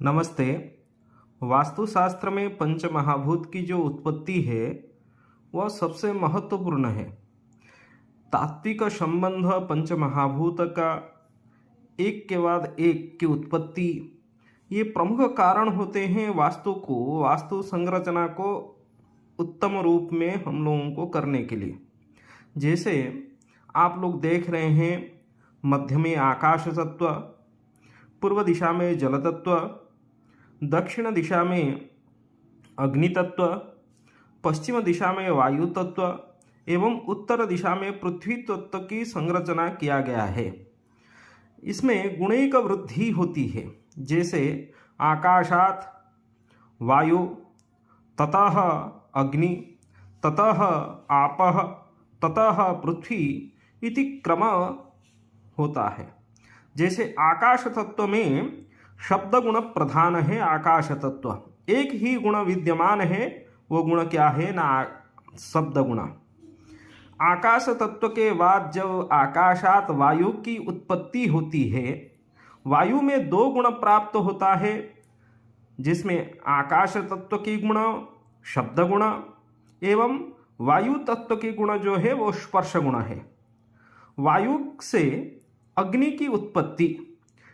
नमस्ते। वास्तुशास्त्र में पंचमहाभूत की जो उत्पत्ति है वह सबसे महत्वपूर्ण है। तात्विक संबंध पंचमहाभूत का एक के बाद एक की उत्पत्ति ये प्रमुख कारण होते हैं वास्तु संरचना को उत्तम रूप में हम लोगों को करने के लिए। जैसे आप लोग देख रहे हैं, मध्य में आकाश तत्व, पूर्व दिशा में जल तत्व, दक्षिण दिशा में अग्नि तत्व, पश्चिम दिशा में वायु तत्व एवं उत्तर दिशा में पृथ्वी तत्व की संरचना किया गया है। इसमें गुणिक वृद्धि होती है। जैसे आकाशात वायु, ततः अग्नि, ततः आपः, ततः पृथ्वी इति क्रम होता है। जैसे आकाश तत्व में शब्द गुण प्रधान है। आकाश तत्व एक ही गुण विद्यमान है, वो गुण क्या है ना, शब्द गुण। आकाश तत्व के बाद जब आकाशात वायु की उत्पत्ति होती है, वायु में दो गुण प्राप्त होता है, जिसमें आकाश तत्व की गुण शब्द गुण एवं वायु तत्व की गुण जो है वो स्पर्श गुण है। वायु से अग्नि की उत्पत्ति,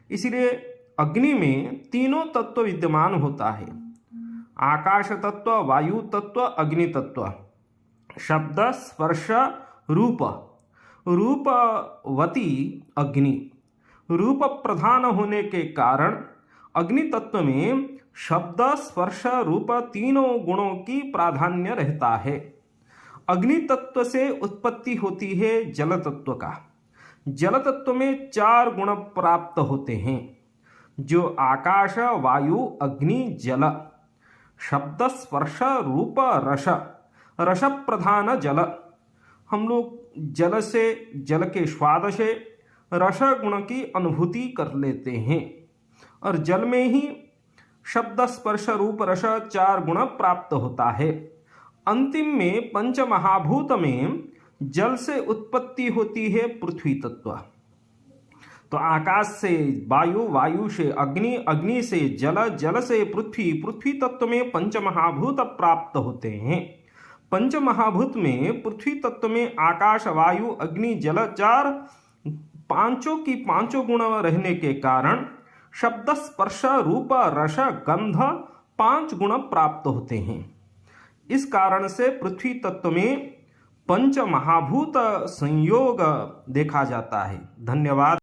इसलिए अग्नि में तीनों तत्व विद्यमान होता है। आकाश तत्व, वायु तत्व, अग्नि तत्व। शब्द स्पर्श रूप, रूपवती अग्नि, रूप प्रधान होने के कारण अग्नि तत्व में शब्द स्पर्श रूप तीनों गुणों की प्राधान्य रहता है। अग्नि तत्व से उत्पत्ति होती है जल तत्व का। जल तत्व में चार गुण प्राप्त होते हैं, जो आकाश वायु अग्नि जल। शब्द स्पर्श रूप रस, रस प्रधान जल। हम लोग जल से, जल के स्वाद से रस गुण की अनुभूति कर लेते हैं, और जल में ही शब्द स्पर्श रूप रस चार गुण प्राप्त होता है। अंतिम में पंचमहाभूत में जल से उत्पत्ति होती है पृथ्वी तत्व। तो आकाश से वायु, वायु से अग्नि, अग्नि से जल, जल से पृथ्वी, पृथ्वी तत्व में पंचमहाभूत प्राप्त होते हैं। पंचमहाभूत में पृथ्वी तत्व में आकाश वायु अग्नि जल चार, पांचों की पांचों गुण रहने के कारण शब्द स्पर्श रूप रस गंध पांच गुण प्राप्त होते हैं। इस कारण से पृथ्वी तत्व में पंच महाभूत संयोग देखा जाता है। धन्यवाद।